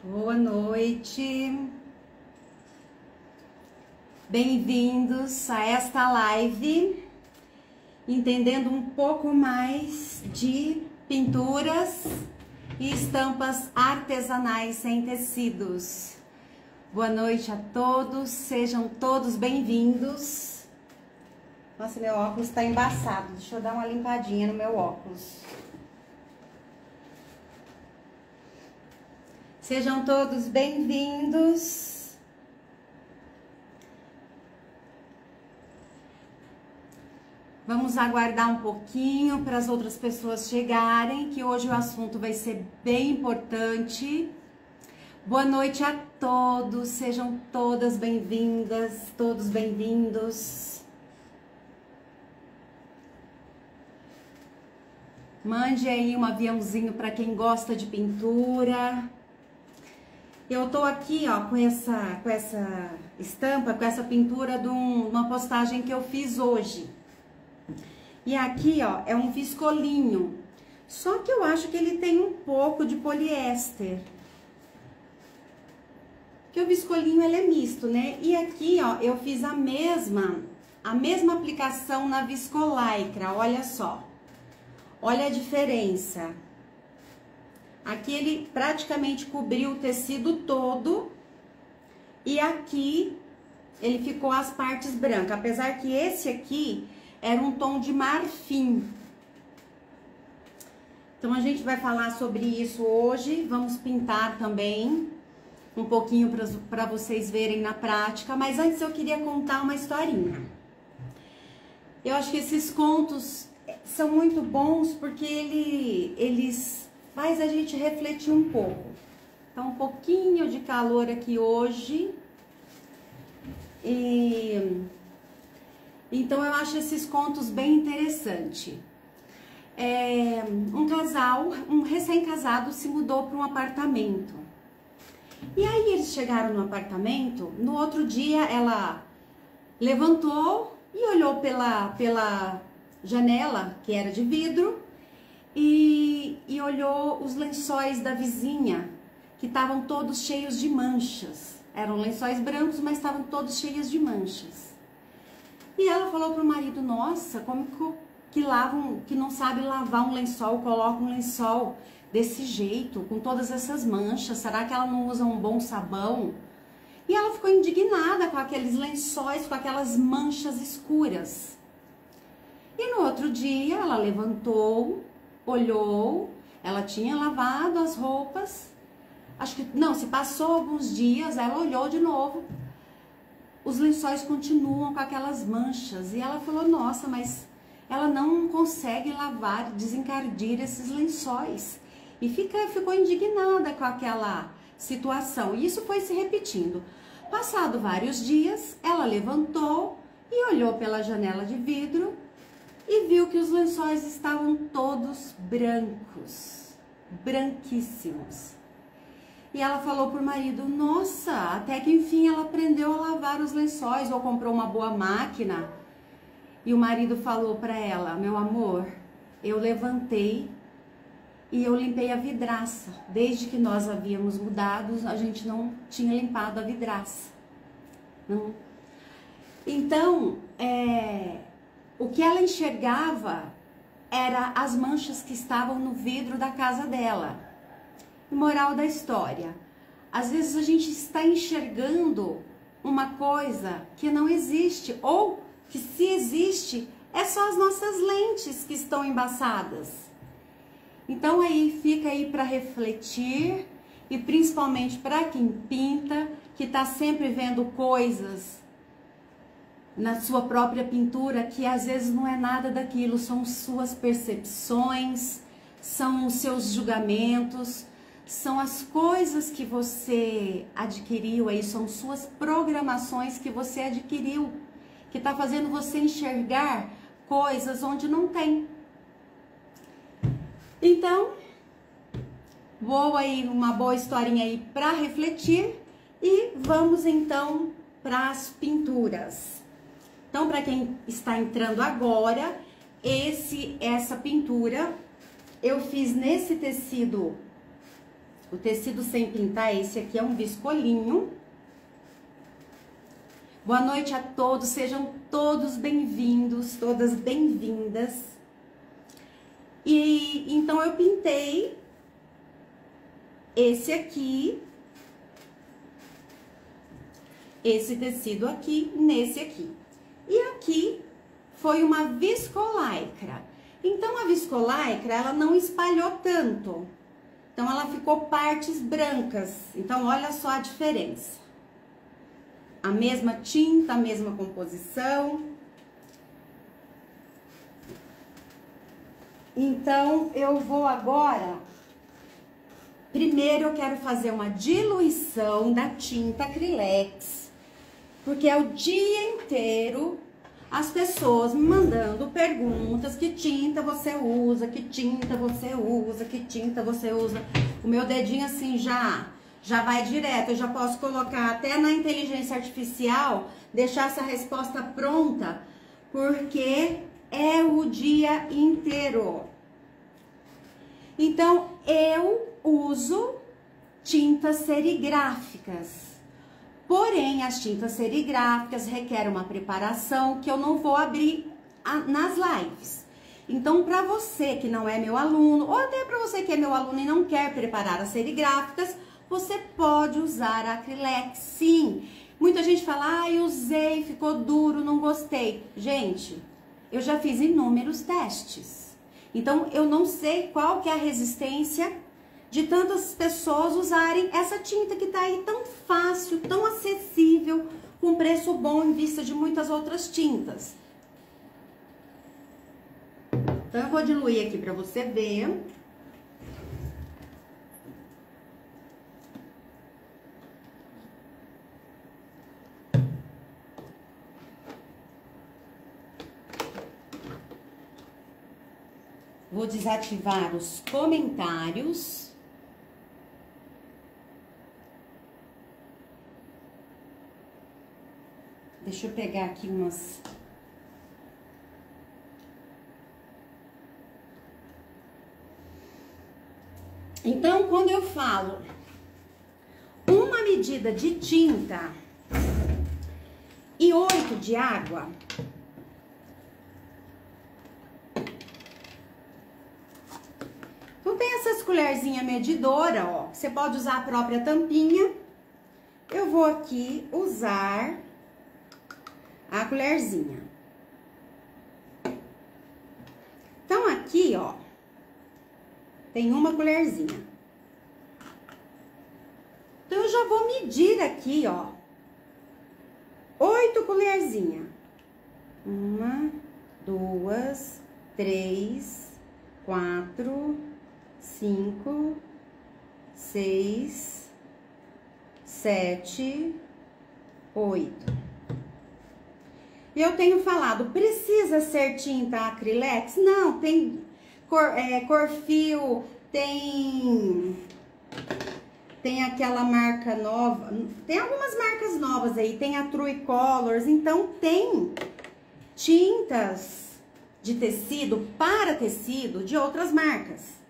Boa noite, bem-vindos a esta live, entendendo um pouco mais de pinturas e estampas artesanais em tecidos. Boa noite a todos, sejam todos bem-vindos. Nossa, meu óculos tá embaçado, deixa eu dar uma limpadinha no meu óculos. Sejam todos bem-vindos. Vamos aguardar um pouquinho para as outras pessoas chegarem, que hoje o assunto vai ser bem importante. Boa noite a todos, sejam todas bem-vindas, todos bem-vindos. Mande aí um aviãozinho para quem gosta de pintura. Eu tô aqui, ó, com essa estampa, com essa pintura de uma postagem que eu fiz hoje. E aqui, ó, é um viscolinho. Só que eu acho que ele tem um pouco de poliéster. Porque o viscolinho, ele é misto, né? E aqui, ó, eu fiz a mesma aplicação na viscolaicra, olha só. Olha a diferença. Aqui ele praticamente cobriu o tecido todo e aqui ele ficou as partes brancas, apesar que esse aqui era um tom de marfim. Então a gente vai falar sobre isso hoje, vamos pintar também um pouquinho para vocês verem na prática, mas antes eu queria contar uma historinha. Eu acho que esses contos são muito bons porque eles faz a gente refletir um pouco. Tá um pouquinho de calor aqui hoje. Então eu acho esses contos bem interessantes. Um casal, um recém-casado, se mudou para um apartamento. E aí eles chegaram no apartamento, no outro dia ela levantou e olhou pela janela, que era de vidro, e olhou os lençóis da vizinha, que estavam todos cheios de manchas. Eram lençóis brancos, mas estavam todos cheios de manchas. E ela falou pro marido: nossa, como que não sabe lavar um lençol, coloca um lençol desse jeito, com todas essas manchas, será que ela não usa um bom sabão? E ela ficou indignada com aqueles lençóis, com aquelas manchas escuras. E no outro dia ela levantou, olhou, ela tinha lavado as roupas, acho que, não, se passou alguns dias, ela olhou de novo, os lençóis continuam com aquelas manchas, e ela falou: nossa, mas ela não consegue lavar, desencardir esses lençóis, e ficou indignada com aquela situação, e isso foi se repetindo. Passado vários dias, ela levantou e olhou pela janela de vidro, e viu que os lençóis estavam todos brancos, branquíssimos. E ela falou pro marido: nossa, até que enfim ela aprendeu a lavar os lençóis, ou comprou uma boa máquina. E o marido falou para ela: meu amor, eu levantei e eu limpei a vidraça. Desde que nós havíamos mudado, a gente não tinha limpado a vidraça. Não. Então, o que ela enxergava era as manchas que estavam no vidro da casa dela. Moral da história: às vezes a gente está enxergando uma coisa que não existe, ou que, se existe, é só as nossas lentes que estão embaçadas. Então aí fica aí para refletir, e principalmente para quem pinta, que está sempre vendo coisas na sua própria pintura que às vezes não é nada daquilo, são suas percepções, são os seus julgamentos, são as coisas que você adquiriu aí, são suas programações que você adquiriu, que está fazendo você enxergar coisas onde não tem. Então, uma boa historinha aí para refletir, e vamos então para as pinturas. Então, para quem está entrando agora, essa pintura eu fiz nesse tecido O tecido sem pintar, esse aqui é um viscolinho. Boa noite a todos, sejam todos bem-vindos, todas bem-vindas. E então eu pintei esse aqui, esse tecido aqui, nesse aqui. E aqui foi uma viscolaicra. Então a viscolaicra, ela não espalhou tanto. Então ela ficou partes brancas. Então olha só a diferença. A mesma tinta, a mesma composição. Então, eu vou agora... Primeiro, eu quero fazer uma diluição da tinta Acrylex. Porque é o dia inteiro as pessoas me mandando perguntas. Que tinta você usa? Que tinta você usa? Que tinta você usa? O meu dedinho assim já vai direto, eu já posso colocar até na inteligência artificial, deixar essa resposta pronta, porque é o dia inteiro. Então, eu uso tintas serigráficas, porém, as tintas serigráficas requerem uma preparação que eu não vou abrir nas lives. Então, para você que não é meu aluno, ou até para você que é meu aluno e não quer preparar as serigráficas, você pode usar a Acrylex, sim. Muita gente fala, eu usei, ficou duro, não gostei. Gente, eu já fiz inúmeros testes. Então, eu não sei qual que é a resistência de tantas pessoas usarem essa tinta que tá aí tão fácil, tão acessível, com preço bom em vista de muitas outras tintas. Então, eu vou diluir aqui para você ver. Vou desativar os comentários. Deixa eu pegar aqui umas... Então, quando eu falo uma medida de tinta e 8 de água... Essas colherzinhas medidora, ó, você pode usar a própria tampinha. Eu vou aqui usar a colherzinha. Então, aqui, ó, tem uma colherzinha. Então, eu já vou medir aqui, ó, 8 colherzinhas. 1, 2, 3, 4... 5, 6, 7, 8. E eu tenho falado, precisa ser tinta Acrylex? Não, tem Corfil, tem aquela marca nova, tem algumas marcas novas aí, tem a True Colors, então tem tintas de tecido para tecido de outras marcas.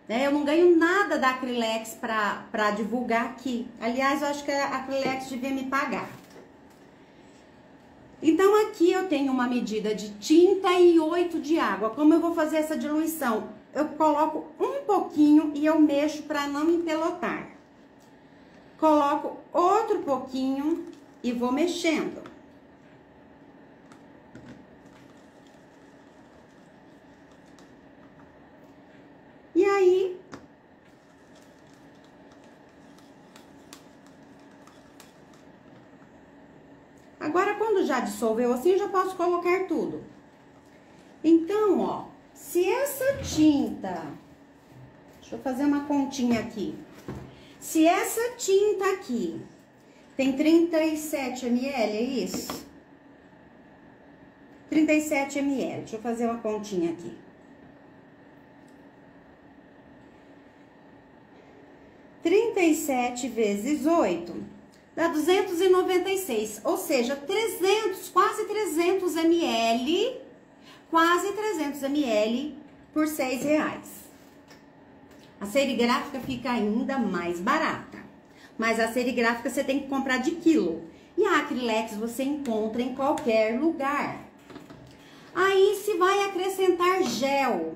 Eu não ganho nada da Acrylex pra divulgar aqui. Aliás, eu acho que a Acrylex devia me pagar. Então, aqui eu tenho uma medida de tinta e 8 de água. Como eu vou fazer essa diluição? Eu coloco um pouquinho e eu mexo pra não empelotar. Coloco outro pouquinho e vou mexendo. E aí, agora quando já dissolveu assim, eu já posso colocar tudo. Então, ó, se essa tinta, deixa eu fazer uma continha aqui. Se essa tinta aqui tem 37 ml, é isso? 37 ml, deixa eu fazer uma continha aqui. 37 vezes 8 dá 296, ou seja, 300, quase 300 ml por R$6. A serigráfica fica ainda mais barata. Mas a serigráfica você tem que comprar de quilo. E a Acrylex você encontra em qualquer lugar. Aí se vai acrescentar gel.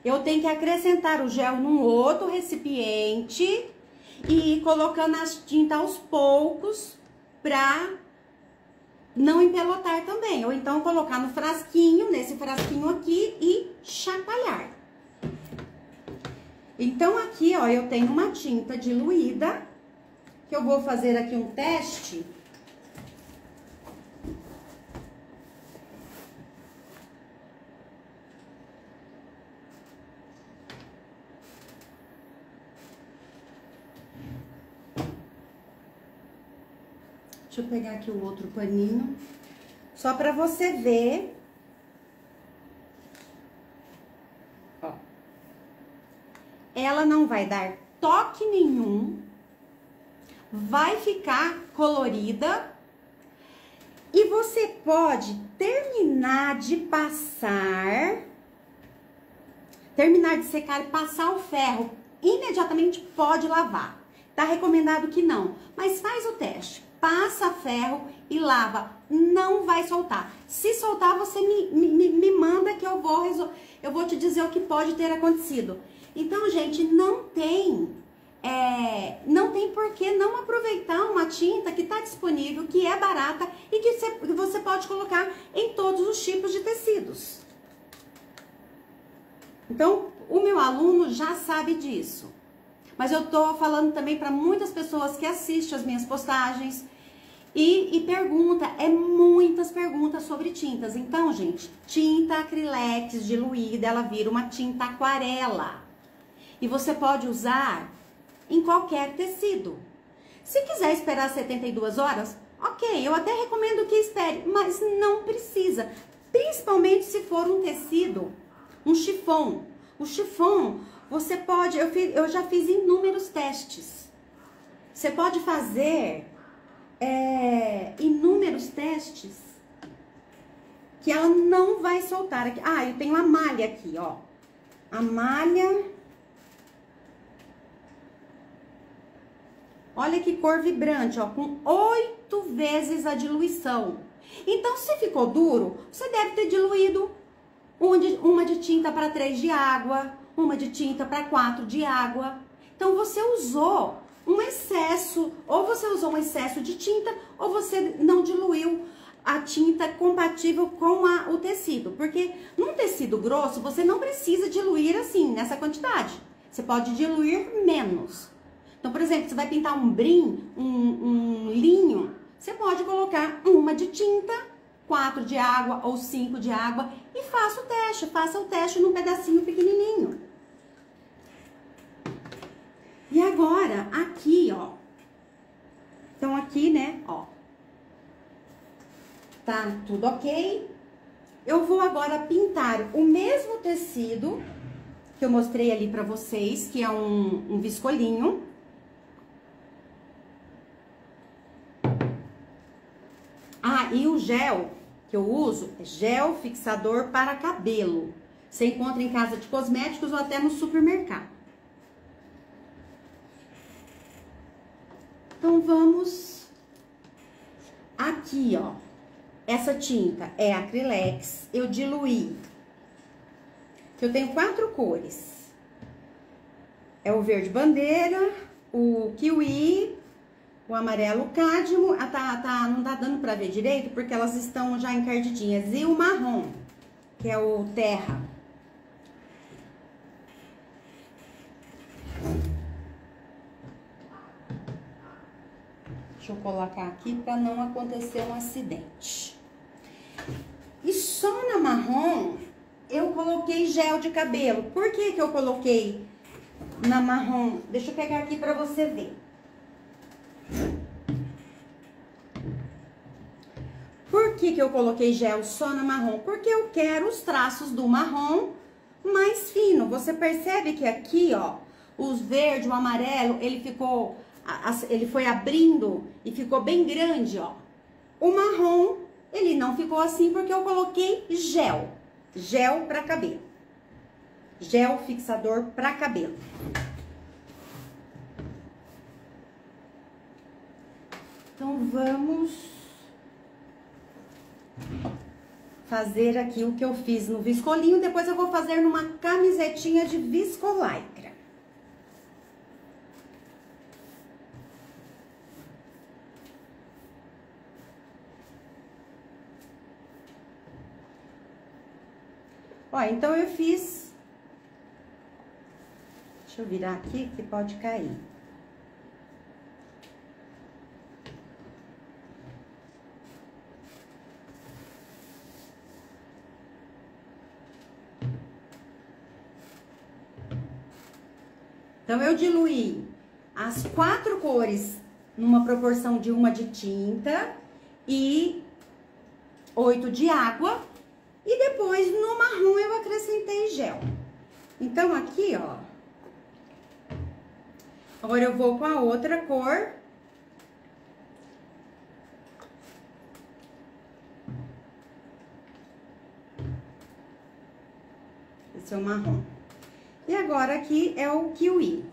Eu tenho que acrescentar o gel num outro recipiente e ir colocando as tintas aos poucos pra não empelotar também. Ou então colocar no frasquinho, nesse frasquinho aqui e chacoalhar. Então aqui, ó, eu tenho uma tinta diluída, que eu vou fazer aqui um teste. Deixa eu pegar aqui o outro paninho, só pra você ver. Ó. Ela não vai dar toque nenhum, vai ficar colorida. E você pode terminar de passar, terminar de secar e passar o ferro, imediatamente pode lavar. Tá recomendado que não, mas faz o teste. Passa ferro e lava, não vai soltar. Se soltar, você me manda que eu vou te dizer o que pode ter acontecido. Então, gente, não tem por que não aproveitar uma tinta que está disponível, que é barata e que você pode colocar em todos os tipos de tecidos. Então, o meu aluno já sabe disso. Mas eu tô falando também para muitas pessoas que assistem as minhas postagens e pergunta, muitas perguntas sobre tintas. Então, gente, tinta Acrylex diluída, ela vira uma tinta aquarela. E você pode usar em qualquer tecido. Se quiser esperar 72 horas, ok, eu até recomendo que espere, mas não precisa. Principalmente se for um tecido, um chiffon. O chiffon, você pode, eu já fiz inúmeros testes. Você pode fazer inúmeros testes que ela não vai soltar aqui. Ah, eu tenho a malha aqui, ó. A malha. Olha que cor vibrante, ó, com 8 vezes a diluição. Então, se ficou duro, você deve ter diluído uma de tinta para 3 de água, uma de tinta para 4 de água. Então, você usou um excesso, ou você usou um excesso de tinta, ou você não diluiu a tinta compatível com o tecido. Porque num tecido grosso, você não precisa diluir assim, nessa quantidade. Você pode diluir menos. Então, por exemplo, você vai pintar um brim, um linho, você pode colocar uma de tinta, 4 de água ou 5 de água e faça o teste num pedacinho pequenininho. E agora, aqui, ó, então aqui, né, ó, tá tudo ok. Eu vou agora pintar o mesmo tecido que eu mostrei ali pra vocês, que é um viscolinho. Ah, e o gel que eu uso é gel fixador para cabelo. Você encontra em casa de cosméticos ou até no supermercado. Então, vamos aqui, ó. Essa tinta é Acrylex. Eu diluí. Eu tenho 4 cores. É o verde bandeira, o kiwi, o amarelo cádmio. Não tá dando pra ver direito porque elas estão já encardidinhas. E o marrom, que é o terra. Deixa eu colocar aqui para não acontecer um acidente. E só na marrom eu coloquei gel de cabelo. Por que que eu coloquei na marrom? Deixa eu pegar aqui para você ver. Por que que eu coloquei gel só na marrom? Porque eu quero os traços do marrom mais fino. Você percebe que aqui, ó, os verde, o amarelo, ele foi abrindo e ficou bem grande, ó. O marrom, ele não ficou assim porque eu coloquei gel para cabelo. gel fixador para cabelo. Então, vamos fazer aqui o que eu fiz no viscolinho, depois eu vou fazer numa camisetinha de viscolaicra. Ó, então eu fiz... Deixa eu virar aqui que pode cair. Então, eu diluí as 4 cores numa proporção de 1 de tinta e 8 de água. E depois, no marrom, eu acrescentei gel. Então, aqui, ó. Agora, eu vou com a outra cor. Esse é o marrom. E agora, aqui é o kiwi.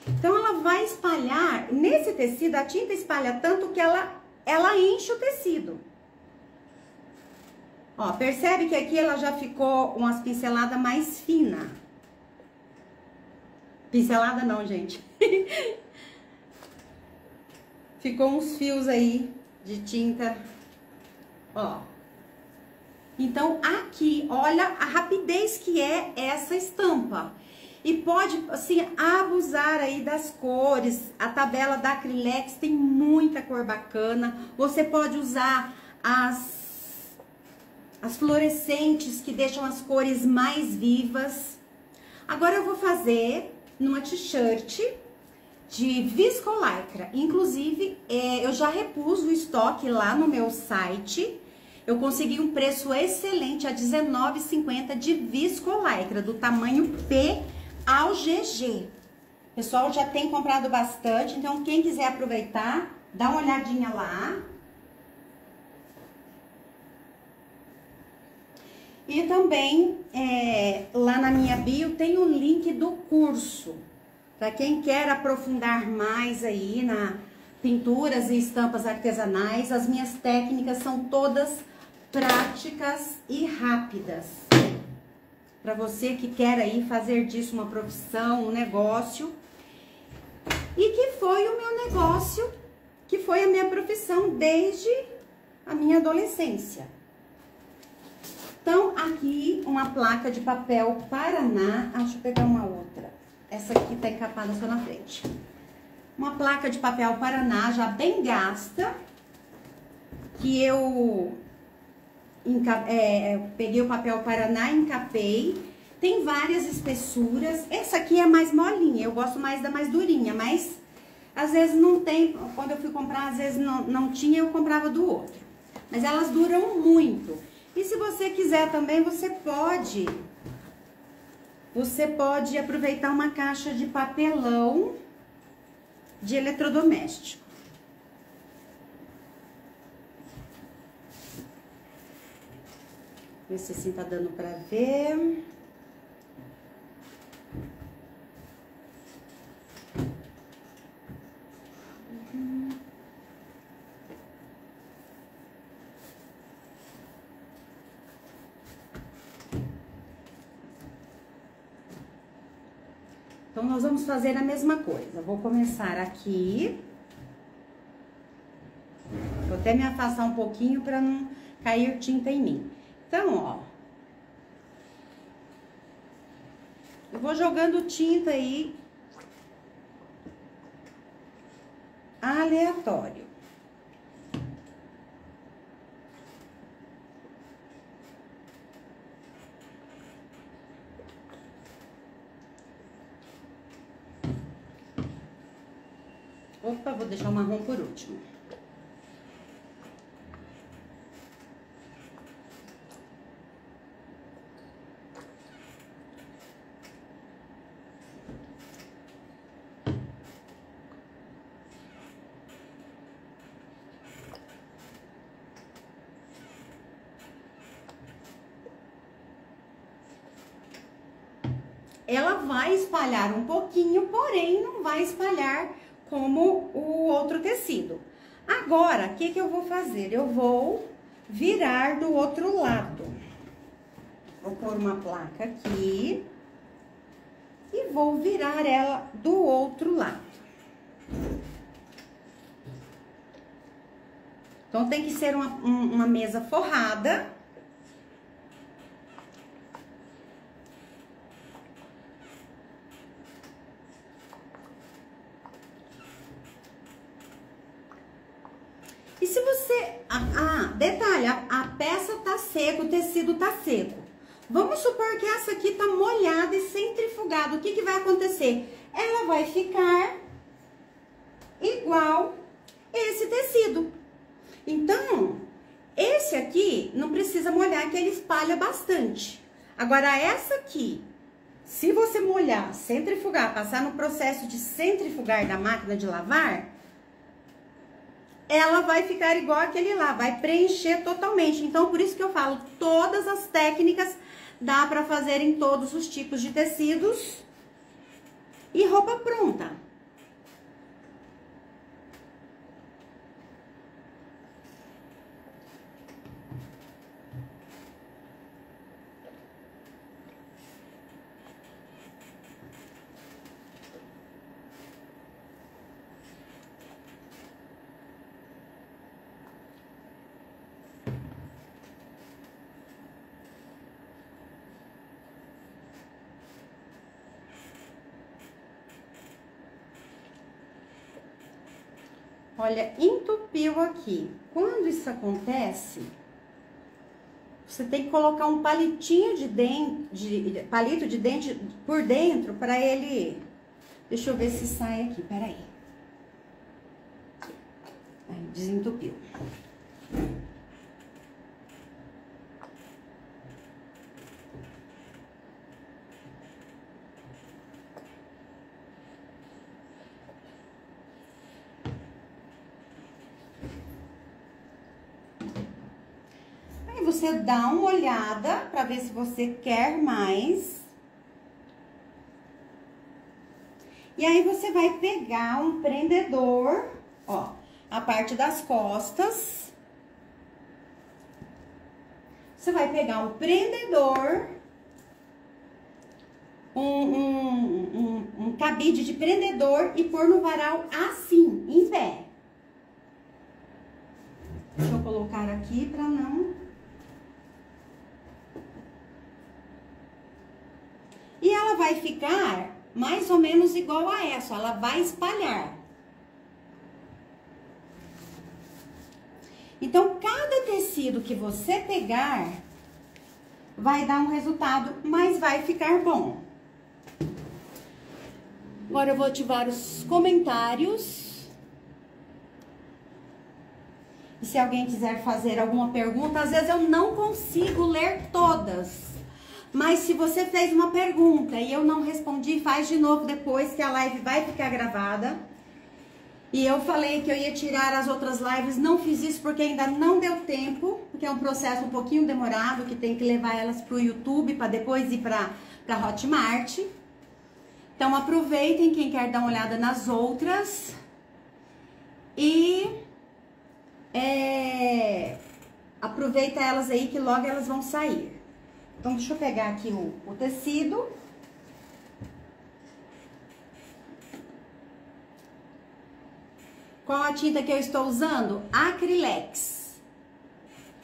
Então, ela vai espalhar, nesse tecido, a tinta espalha tanto que ela enche o tecido. Ó, percebe que aqui ela já ficou umas pinceladas mais finas. Pincelada não, gente. Ficou uns fios aí de tinta, ó. Então, aqui, olha a rapidez que é essa estampa. E pode, assim, abusar aí das cores. A tabela da Acrylex tem muita cor bacana. Você pode usar as fluorescentes que deixam as cores mais vivas. Agora eu vou fazer numa t-shirt de viscolaicra. Inclusive, eu já repus o estoque lá no meu site. Eu consegui um preço excelente, a R$19,50 de viscolaicra, do tamanho P ao GG. O pessoal já tem comprado bastante, então quem quiser aproveitar, dá uma olhadinha lá. E também, lá na minha bio, tem o link do curso. Para quem quer aprofundar mais aí na pinturas e estampas artesanais, as minhas técnicas são todas práticas e rápidas. Para você que quer aí fazer disso uma profissão, um negócio. E que foi o meu negócio, que foi a minha profissão desde a minha adolescência. Então, aqui uma placa de papel Paraná. Deixa eu pegar uma outra. Essa aqui tá encapada só na frente. Uma placa de papel Paraná, já bem gasta. Que eu peguei o papel Paraná, encapei. Tem várias espessuras. Essa aqui é mais molinha, eu gosto mais da mais durinha. Mas, às vezes não tem. Quando eu fui comprar, às vezes não tinha, eu comprava do outro. Mas elas duram muito. E se você quiser também, você pode aproveitar uma caixa de papelão de eletrodoméstico. Ver se assim tá dando pra ver. Então, nós vamos fazer a mesma coisa. Vou começar aqui. Vou até me afastar um pouquinho para não cair tinta em mim. Então, ó. Eu vou jogando tinta aí aleatório. Opa, vou deixar o marrom por último. ela vai espalhar um pouquinho, porém não vai espalhar como o outro tecido. Agora, o que eu vou fazer? Eu vou virar do outro lado. Vou pôr uma placa aqui e vou virar ela do outro lado. Então, tem que ser uma mesa forrada. E se você... detalhe, a peça tá seca, o tecido tá seco. Vamos supor que essa aqui tá molhada e centrifugada. O que que vai acontecer? Ela vai ficar igual esse tecido. Então, esse aqui não precisa molhar, que ele espalha bastante. Agora, essa aqui, se você molhar, centrifugar, passar no processo de centrifugar da máquina de lavar, ela vai ficar igual aquele lá, vai preencher totalmente. Então, por isso que eu falo, todas as técnicas dá pra fazer em todos os tipos de tecidos e roupa pronta. Olha, entupiu aqui. Quando isso acontece, você tem que colocar um palitinho de dente, palito de dente por dentro para ele... Deixa eu ver se sai aqui, peraí. Aí, desentupiu. Você dá uma olhada para ver se você quer mais. E aí, você vai pegar um prendedor, ó, a parte das costas. Você vai pegar um prendedor, um cabide de prendedor e pôr no varal assim, em pé. Deixa eu colocar aqui para não... E ela vai ficar mais ou menos igual a essa, ela vai espalhar. Então, cada tecido que você pegar, vai dar um resultado, mas vai ficar bom. Agora eu vou ativar os comentários. E se alguém quiser fazer alguma pergunta, às vezes eu não consigo ler todas. Mas se você fez uma pergunta e eu não respondi, faz de novo depois, que a live vai ficar gravada. E eu falei que eu ia tirar as outras lives, não fiz isso porque ainda não deu tempo, porque é um processo um pouquinho demorado, que tem que levar elas para o YouTube, para depois ir para Hotmart. Então, aproveitem quem quer dar uma olhada nas outras. E aproveita elas aí, que logo elas vão sair. Então, deixa eu pegar aqui o tecido. Qual a tinta que eu estou usando? Acrylex.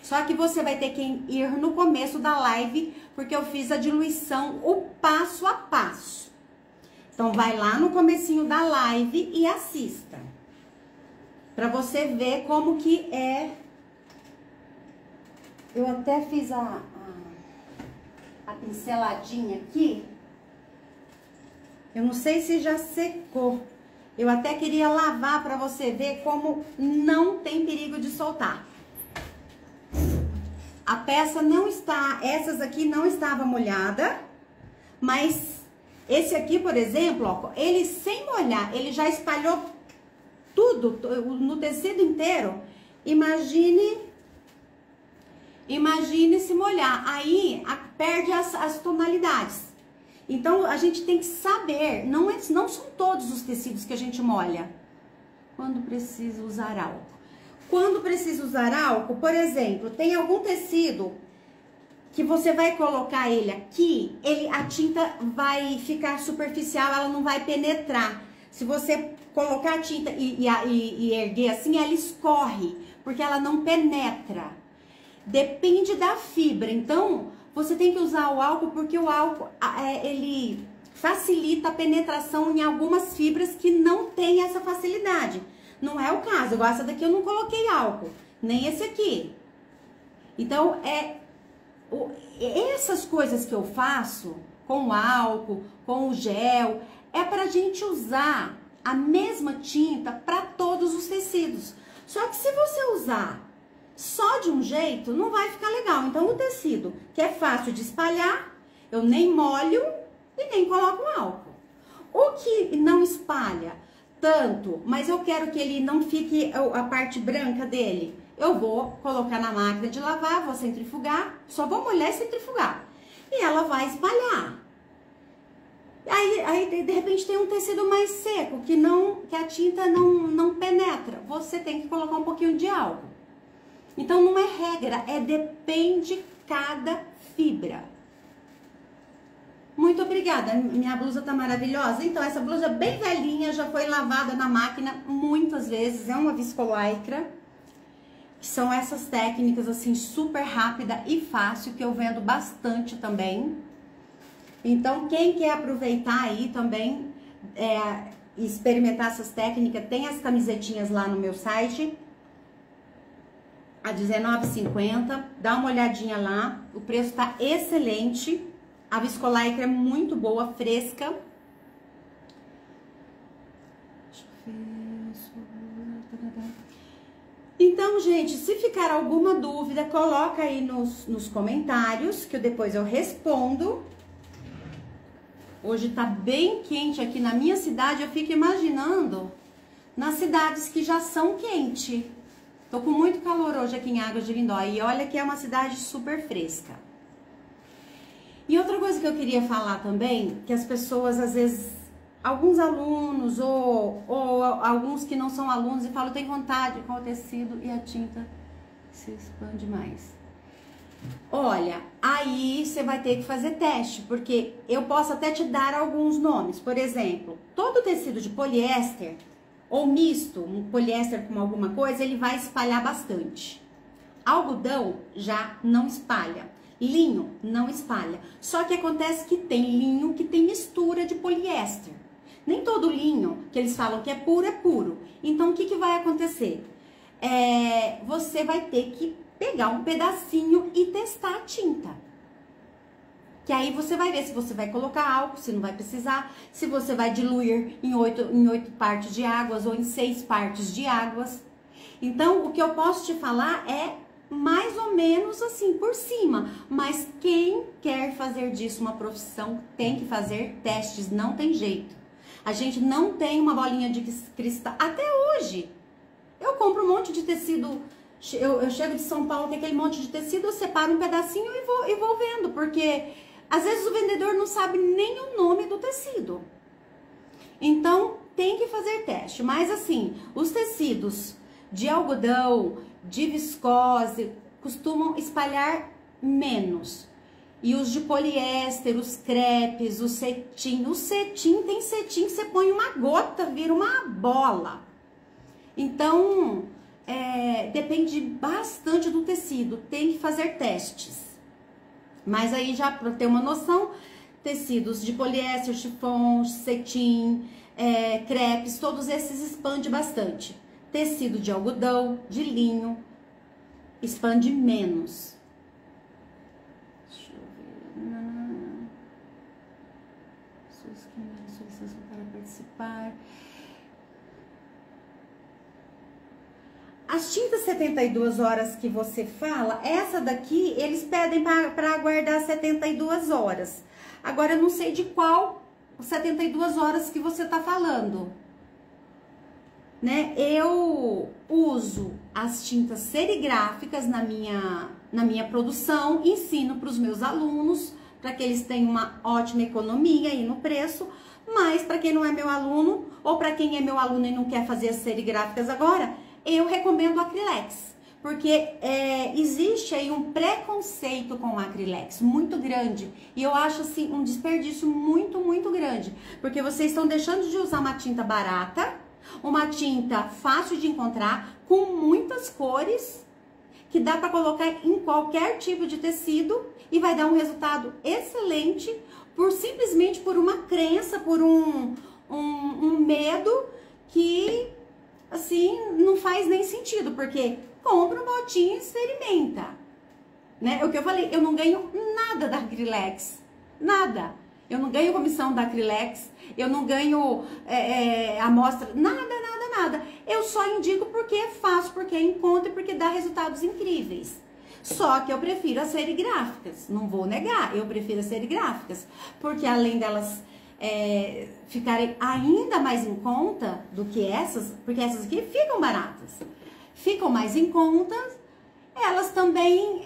Só que você vai ter que ir no começo da live, porque eu fiz a diluição, o passo a passo. Então, vai lá no comecinho da live e assista. Pra você ver como que é. Eu até fiz a pinceladinha aqui. Eu não sei se já secou. Eu até queria lavar pra você ver como não tem perigo de soltar. A peça não está, essas aqui não estava molhada, mas esse aqui, por exemplo, ó, ele sem molhar, ele já espalhou tudo no tecido inteiro. Imagine se molhar, aí perde as tonalidades. Então, a gente tem que saber, não são todos os tecidos que a gente molha. Quando precisa usar álcool? Quando precisa usar álcool, por exemplo, tem algum tecido que você vai colocar ele aqui, a tinta vai ficar superficial, ela não vai penetrar. Se você colocar a tinta e erguer assim, ela escorre, porque ela não penetra. Depende da fibra. Então, você tem que usar o álcool, porque o álcool, ele facilita a penetração em algumas fibras que não tem essa facilidade. Não é o caso. Igual essa daqui eu não coloquei álcool, nem esse aqui. Então, essas coisas que eu faço com o álcool, com o gel, é pra gente usar a mesma tinta para todos os tecidos. Só que se você usar só de um jeito, não vai ficar legal. Então, o tecido que é fácil de espalhar, eu nem molho e nem coloco álcool. O que não espalha tanto, mas eu quero que ele não fique a parte branca dele, eu vou colocar na máquina de lavar, vou centrifugar, só vou molhar e centrifugar. E ela vai espalhar. Aí de repente tem um tecido mais seco, que a tinta não penetra. Você tem que colocar um pouquinho de álcool. Então não é regra, depende cada fibra. Muito obrigada, minha blusa tá maravilhosa. Então essa blusa bem velhinha, já foi lavada na máquina muitas vezes, é uma viscolaicra. São essas técnicas assim super rápida e fácil que eu vendo bastante também. Então quem quer aproveitar aí também experimentar essas técnicas, tem as camisetinhas lá no meu site a R$19,50. Dá uma olhadinha lá, o preço tá excelente. A viscolaicra é muito boa, fresca. Deixa eu ver. Então, gente, se ficar alguma dúvida, coloca aí nos comentários, que depois eu respondo. Hoje tá bem quente aqui na minha cidade, eu fico imaginando nas cidades que já são quentes. Tô com muito calor hoje aqui em Águas de Lindóia, e olha que é uma cidade super fresca. E outra coisa que eu queria falar também, que as pessoas, às vezes, alguns alunos ou alguns que não são alunos e falam, tem vontade com o tecido e a tinta se expande mais. Olha, aí você vai ter que fazer teste, porque eu posso até te dar alguns nomes. Por exemplo, todo tecido de poliéster ou misto, um poliéster com alguma coisa, ele vai espalhar bastante. Algodão já não espalha. Linho não espalha. Só que acontece que tem linho que tem mistura de poliéster. Nem todo linho que eles falam que é puro. Então, o que vai acontecer? Você vai ter que pegar um pedacinho e testar a tinta. Que aí você vai ver se você vai colocar álcool, se não vai precisar, se você vai diluir em 8 partes de águas ou em 6 partes de águas. Então, o que eu posso te falar é mais ou menos assim, por cima. Mas quem quer fazer disso uma profissão tem que fazer testes, não tem jeito. A gente não tem uma bolinha de cristal. Até hoje, eu compro um monte de tecido. Eu chego de São Paulo, tem aquele monte de tecido, eu separo um pedacinho e vou vendo. Porque, às vezes, o vendedor não sabe nem o nome do tecido. Então, tem que fazer teste. Mas, assim, os tecidos de algodão, de viscose, costumam espalhar menos. E os de poliéster, os crepes, o cetim. O cetim, tem cetim que você põe uma gota, vira uma bola. Então, depende bastante do tecido. Tem que fazer testes. Mas aí, já para ter uma noção, tecidos de poliéster, chiffon, cetim, crepes, todos esses expandem bastante. Tecido de algodão, de linho, expande menos. Deixa eu ver. Solicitação para participar. As tintas 72 horas que você fala, essa daqui, eles pedem para aguardar 72 horas. Agora, eu não sei de qual 72 horas que você tá falando. Né? Eu uso as tintas serigráficas na minha produção, ensino para os meus alunos, para que eles tenham uma ótima economia aí no preço, mas para quem não é meu aluno, ou para quem é meu aluno e não quer fazer as serigráficas agora, eu recomendo o Acrylex, porque existe aí um preconceito com o Acrylex muito grande, e eu acho assim um desperdício muito, muito grande, porque vocês estão deixando de usar uma tinta barata, uma tinta fácil de encontrar, com muitas cores, que dá para colocar em qualquer tipo de tecido e vai dar um resultado excelente, simplesmente por uma crença, por um medo que, assim, não faz nem sentido, porque compra um botinho e experimenta, né? O que eu falei, eu não ganho nada da Acrylex, nada. Eu não ganho comissão da Acrylex, eu não ganho amostra, nada. Eu só indico porque é fácil, porque é em conta e porque dá resultados incríveis. Só que eu prefiro as serigráficas, não vou negar, eu prefiro as serigráficas, porque além delas ficarem ainda mais em conta do que essas, porque essas aqui ficam baratas, ficam mais em conta, elas também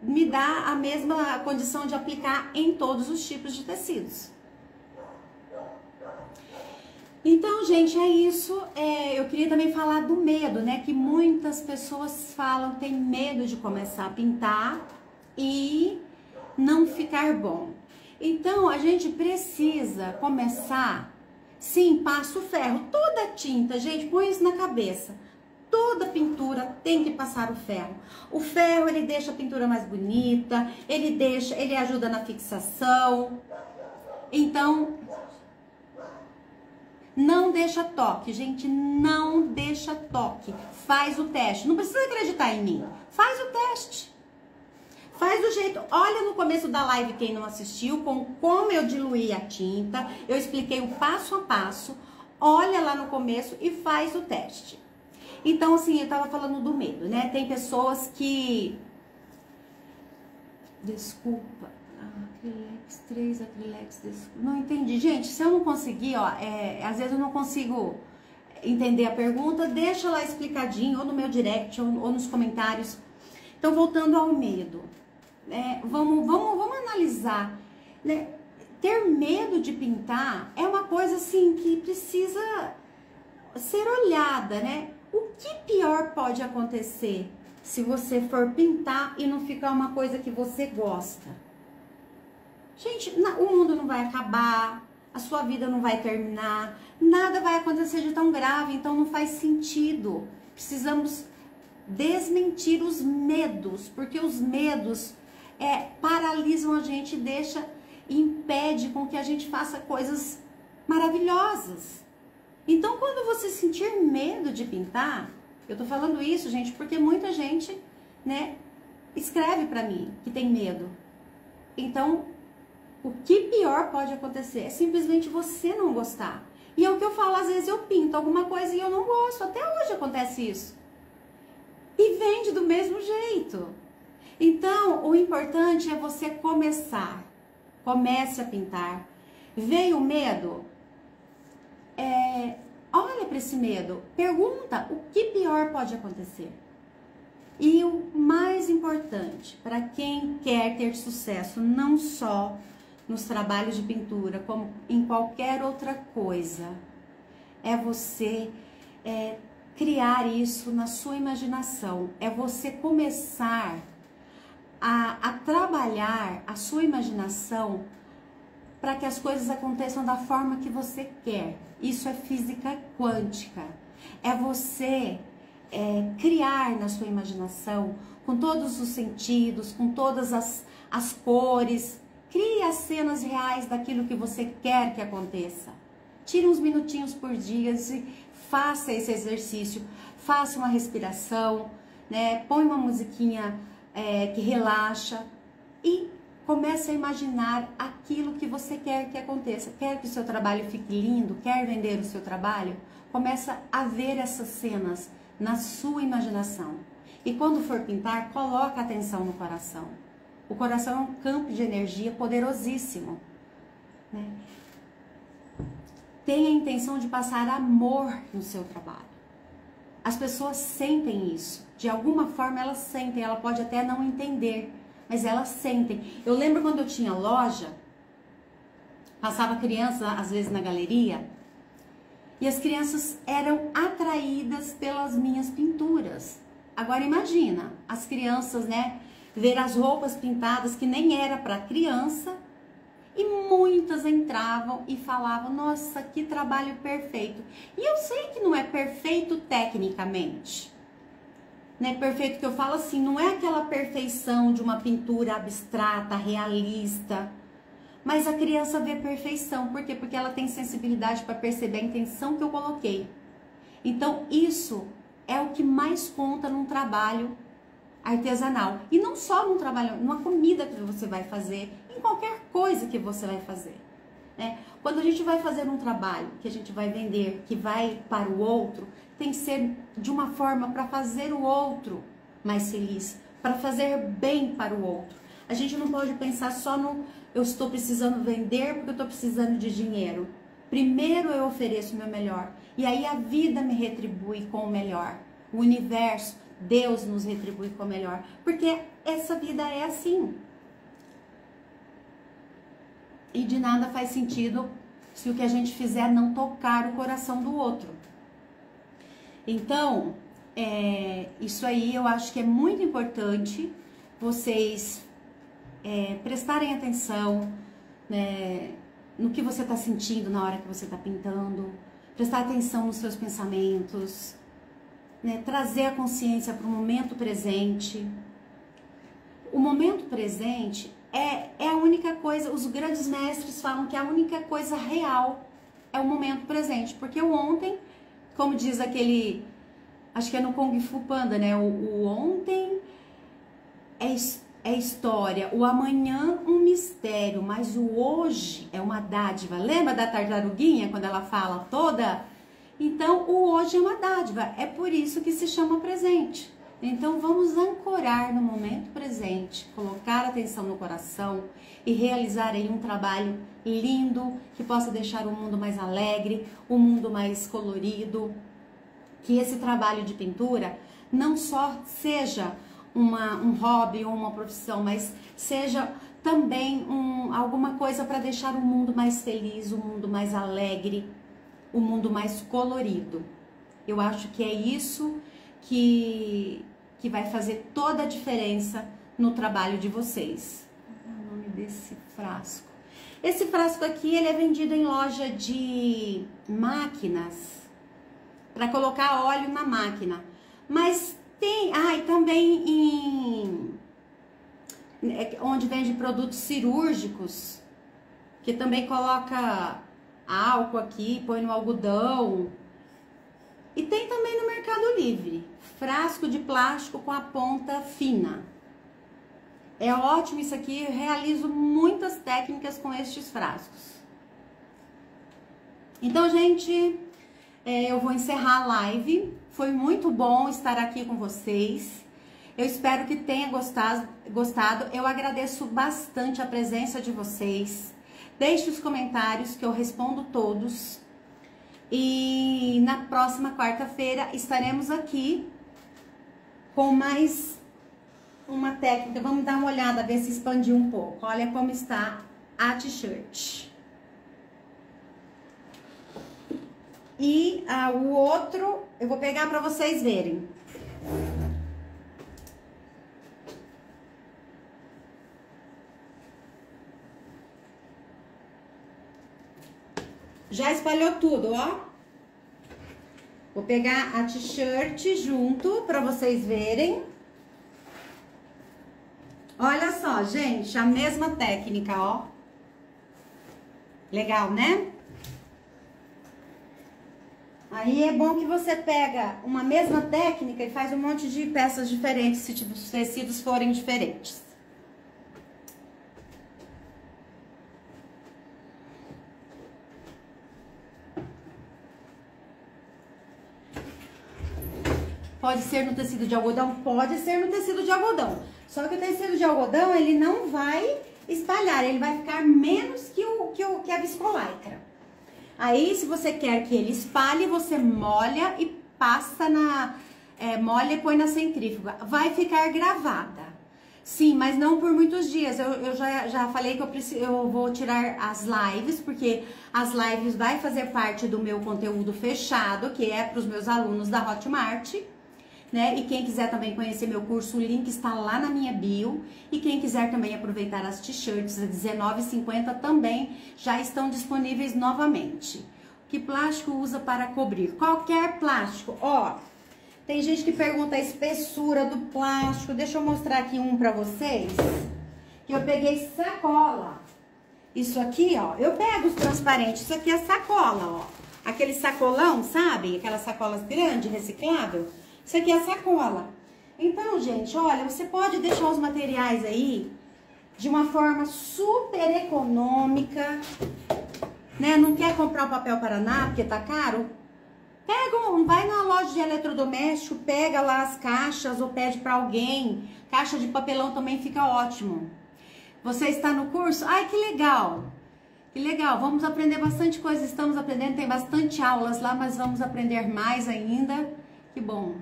me dá a mesma condição de aplicar em todos os tipos de tecidos. Então, gente, é isso. Eu queria também falar do medo, né? Que muitas pessoas falam, tem medo de começar a pintar e não ficar bom. Então, a gente precisa começar, sim, passa o ferro. Toda tinta, gente, põe isso na cabeça. Toda pintura tem que passar o ferro. O ferro, ele deixa a pintura mais bonita, ele ajuda na fixação. Então, não deixa toque, gente, não deixa toque. Faz o teste, não precisa acreditar em mim. Faz o teste. Faz do jeito, olha no começo da live quem não assistiu, como eu diluí a tinta, eu expliquei o passo a passo. Olha lá no começo e faz o teste. Então, assim, eu tava falando do medo, né? Tem pessoas que... Desculpa. Acrylex 3, Acrylex, não entendi. Gente, se eu não conseguir, ó, às vezes eu não consigo entender a pergunta, deixa lá explicadinho, ou no meu direct, ou nos comentários. Então, voltando ao medo, vamos analisar, né? Ter medo de pintar é uma coisa, assim, que precisa ser olhada, né? O que pior pode acontecer se você for pintar e não ficar uma coisa que você gosta? Gente, o mundo não vai acabar, a sua vida não vai terminar, nada vai acontecer de tão grave, então não faz sentido. Precisamos desmentir os medos, porque os medos paralisam a gente, impede com que a gente faça coisas maravilhosas. Então, quando você sentir medo de pintar, eu tô falando isso, gente, porque muita gente, né, escreve pra mim que tem medo. Então, o que pior pode acontecer é simplesmente você não gostar. E é o que eu falo, às vezes eu pinto alguma coisa e eu não gosto. Até hoje acontece isso. E vende do mesmo jeito. Então, o importante é você começar. Comece a pintar. Veio o medo? Olha para esse medo. Pergunta o que pior pode acontecer. E o mais importante, para quem quer ter sucesso, não só nos trabalhos de pintura, como em qualquer outra coisa, é você criar isso na sua imaginação, é você começar a trabalhar a sua imaginação para que as coisas aconteçam da forma que você quer. Isso é física quântica, é você criar na sua imaginação, com todos os sentidos, com todas as cores. Crie as cenas reais daquilo que você quer que aconteça. Tire uns minutinhos por dia e faça esse exercício. Faça uma respiração, né? Põe uma musiquinha que relaxa e comece a imaginar aquilo que você quer que aconteça. Quer que o seu trabalho fique lindo? Quer vender o seu trabalho? Começa a ver essas cenas na sua imaginação. E quando for pintar, coloca atenção no coração. O coração é um campo de energia poderosíssimo, né? Tenha a intenção de passar amor no seu trabalho. As pessoas sentem isso. De alguma forma elas sentem, ela pode até não entender, mas elas sentem. Eu lembro quando eu tinha loja, passava criança às vezes na galeria, e as crianças eram atraídas pelas minhas pinturas. Agora imagina, as crianças, né, ver as roupas pintadas que nem era para criança, e muitas entravam e falavam, nossa, que trabalho perfeito. E eu sei que não é perfeito tecnicamente, né? Perfeito que eu falo assim, não é aquela perfeição de uma pintura abstrata, realista, mas a criança vê perfeição. Por quê? Porque ela tem sensibilidade para perceber a intenção que eu coloquei. Então isso é o que mais conta num trabalho artesanal. E não só num trabalho, numa comida que você vai fazer, em qualquer coisa que você vai fazer, né? Quando a gente vai fazer um trabalho que a gente vai vender, que vai para o outro, tem que ser de uma forma para fazer o outro mais feliz, para fazer bem para o outro. A gente não pode pensar só no eu estou precisando vender porque eu estou precisando de dinheiro. Primeiro eu ofereço o meu melhor e aí a vida me retribui com o melhor. O universo, Deus nos retribui com o melhor, porque essa vida é assim. E de nada faz sentido se o que a gente fizer não tocar o coração do outro. Então, isso aí eu acho que é muito importante vocês prestarem atenção, né, no que você está sentindo na hora que você está pintando, prestar atenção nos seus pensamentos, né, trazer a consciência para o momento presente. O momento presente é a única coisa, os grandes mestres falam que a única coisa real é o momento presente, porque o ontem, como diz aquele, acho que é no Kung Fu Panda, né, o ontem é história, o amanhã um mistério, mas o hoje é uma dádiva. Lembra da tartaruguinha quando ela fala toda? Então o hoje é uma dádiva, é por isso que se chama presente. Então vamos ancorar no momento presente, colocar atenção no coração e realizar aí um trabalho lindo que possa deixar o mundo mais alegre, o mundo mais colorido. Que esse trabalho de pintura não só seja um hobby ou uma profissão, mas seja também alguma coisa para deixar o mundo mais feliz, o mundo mais alegre, o mundo mais colorido. Eu acho que é isso que vai fazer toda a diferença no trabalho de vocês. Qual é o nome desse frasco? Esse frasco aqui, ele é vendido em loja de máquinas, para colocar óleo na máquina. Mas tem, e também onde vende produtos cirúrgicos, que também coloca álcool aqui, põe no algodão. E tem também no Mercado Livre, frasco de plástico com a ponta fina. É ótimo isso aqui, eu realizo muitas técnicas com estes frascos. Então, gente, eu vou encerrar a live. Foi muito bom estar aqui com vocês. Eu espero que tenha gostado. Eu agradeço bastante a presença de vocês. Deixe os comentários que eu respondo todos. E na próxima quarta-feira estaremos aqui com mais uma técnica. Vamos dar uma olhada, ver se expandiu um pouco. Olha como está a t-shirt. E o outro eu vou pegar para vocês verem. Já espalhou tudo, ó. Vou pegar a t-shirt junto para vocês verem. Olha só, gente, a mesma técnica, ó. Legal, né? Aí é bom que você pega uma mesma técnica e faz um monte de peças diferentes, se os tecidos forem diferentes. Pode ser no tecido de algodão? Pode ser no tecido de algodão. Só que o tecido de algodão, ele não vai espalhar, ele vai ficar menos que a viscolaicra. Aí, se você quer que ele espalhe, você molha e passa molha e põe na centrífuga. Vai ficar gravada. Sim, mas não por muitos dias. Eu já falei que eu vou tirar as lives, porque as lives vai fazer parte do meu conteúdo fechado, que é para os meus alunos da Hotmart, né? E quem quiser também conhecer meu curso, o link está lá na minha bio. E quem quiser também aproveitar as t-shirts a R$19,50 também já estão disponíveis novamente. Que plástico usa para cobrir? Qualquer plástico, ó. Tem gente que pergunta a espessura do plástico. Deixa eu mostrar aqui um pra vocês. Que eu peguei sacola. Isso aqui, ó. Eu pego os transparentes. Isso aqui é sacola, ó. Aquele sacolão, sabe? Aquelas sacolas grandes, reciclável. Isso aqui é sacola. Então, gente, olha, você pode deixar os materiais aí de uma forma super econômica, né? Não quer comprar o papel Paraná porque tá caro? Vai na loja de eletrodoméstico, pega lá as caixas ou pede para alguém. Caixa de papelão também fica ótimo. Você está no curso? Ai, que legal! Que legal, vamos aprender bastante coisa. Estamos aprendendo, tem bastante aulas lá, mas vamos aprender mais ainda. Que bom!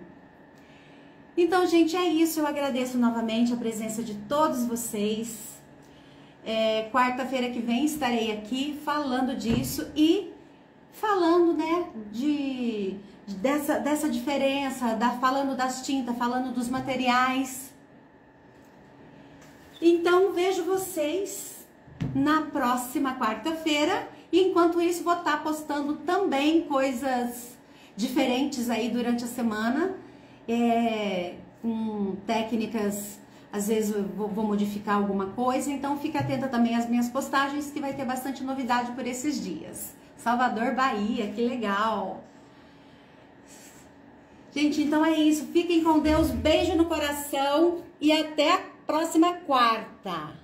Então, gente, é isso. Eu agradeço novamente a presença de todos vocês. Quarta-feira que vem estarei aqui falando disso e falando, né, dessa diferença, falando das tintas, falando dos materiais. Então, vejo vocês na próxima quarta-feira. E enquanto isso, vou estar postando também coisas diferentes aí durante a semana. Com técnicas, às vezes eu vou modificar alguma coisa. Então, fica atenta também às minhas postagens, que vai ter bastante novidade por esses dias. Salvador, Bahia, que legal! Gente, então é isso. Fiquem com Deus, beijo no coração e até a próxima quarta.